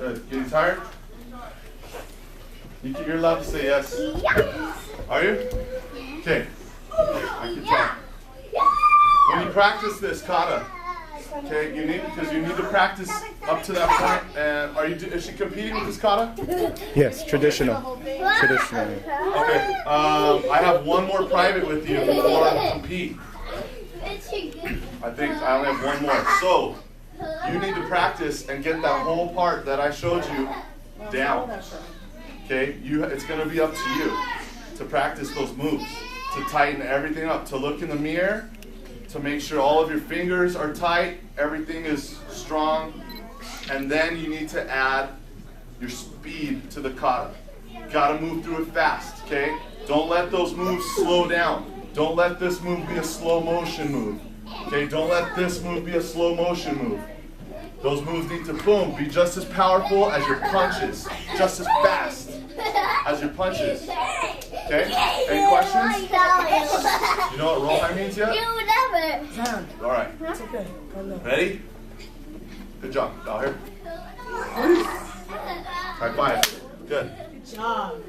Good. Getting tired? You're allowed to say yes. Are you? Okay. I can tell. When you practice this kata, okay, you need to practice up to that point. And is she competing with this kata? Yes, traditional. Traditional. Okay. I have one more private with you before I compete. I think I only have one more. So you need to practice and get that whole part that I showed you down. Okay? It's going to be up to you to practice those moves, to tighten everything up, to look in the mirror, to make sure all of your fingers are tight, everything is strong, and then you need to add your speed to the kata. You gotta move through it fast, okay? Don't let those moves slow down. Don't let this move be a slow motion move. Okay, don't let this move be a slow motion move. Those moves need to, boom, be just as powerful as your punches, just as fast as your punches. Okay? Any questions? You know what roll high means yet? All right. Ready? Good job. Down here. High five. Good. Good job.